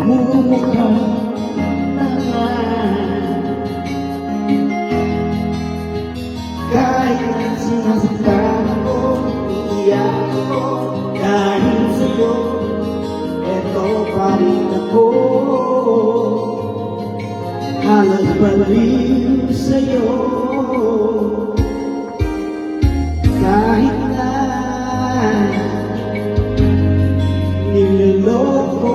Mumukhang kahit sinasaktan ako, iiyak ako dahil sa'yo, eto pa rin ako. Halos baliw sa'yo, kahit na niloloko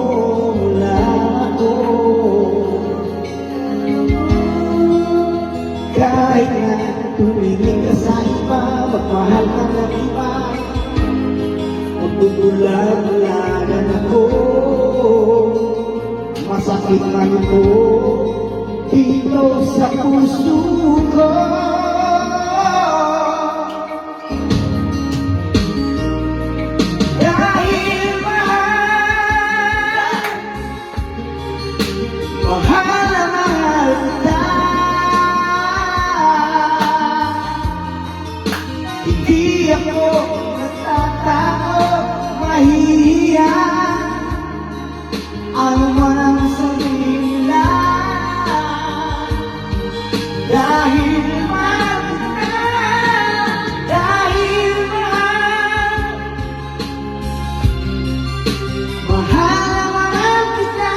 mo lang ako. Kahit na tumingin ka sa iba, magmahal ka ng iba, magbubulag-bulagan ako. Masakit man ito dito sa puso ko. Dahil mahal, mahal na mahal kita. Hindi ako natatakot, mahihiya, ano man ang sabihin nila. Dahil mahal kita, dahil mahal, mahal na mahal kita.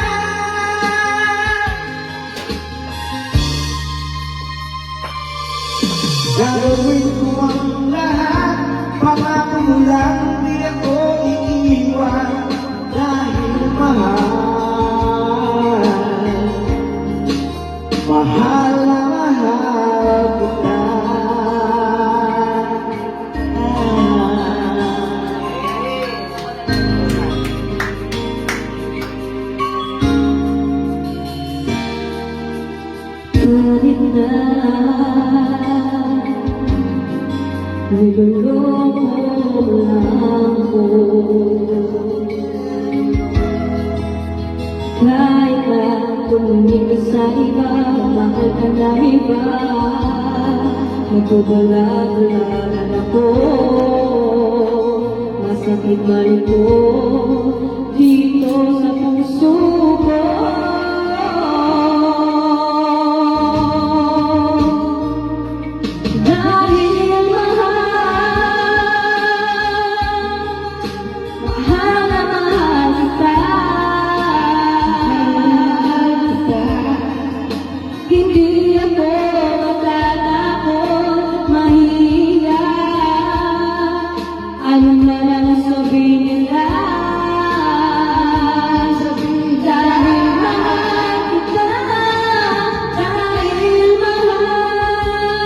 Gagawin ko ang lahat, pangako mo lang, di ako iiwan. Dahil mahal, mahal na mahal kita. Kahit na niloloko mo lang ako, kahit na tumingin ka sa iba, mahal ka na iba, magbubulag-bulagan ako. Masakit man ito dito sa puso ko. Dahil mahal na mahal kita. Hindi ako matatakot, mahihiya, ano man ang sabihin nila. Dahil mahal kita, dahil mahal kita.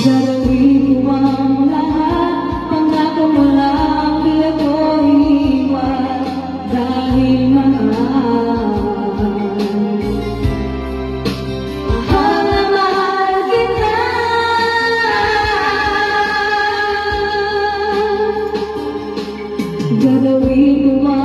Gagawin ko ang lahat, pangako mo lang, di ako iiwan. Dahil mahal, mahal na mahal kita. Gagawin ko ang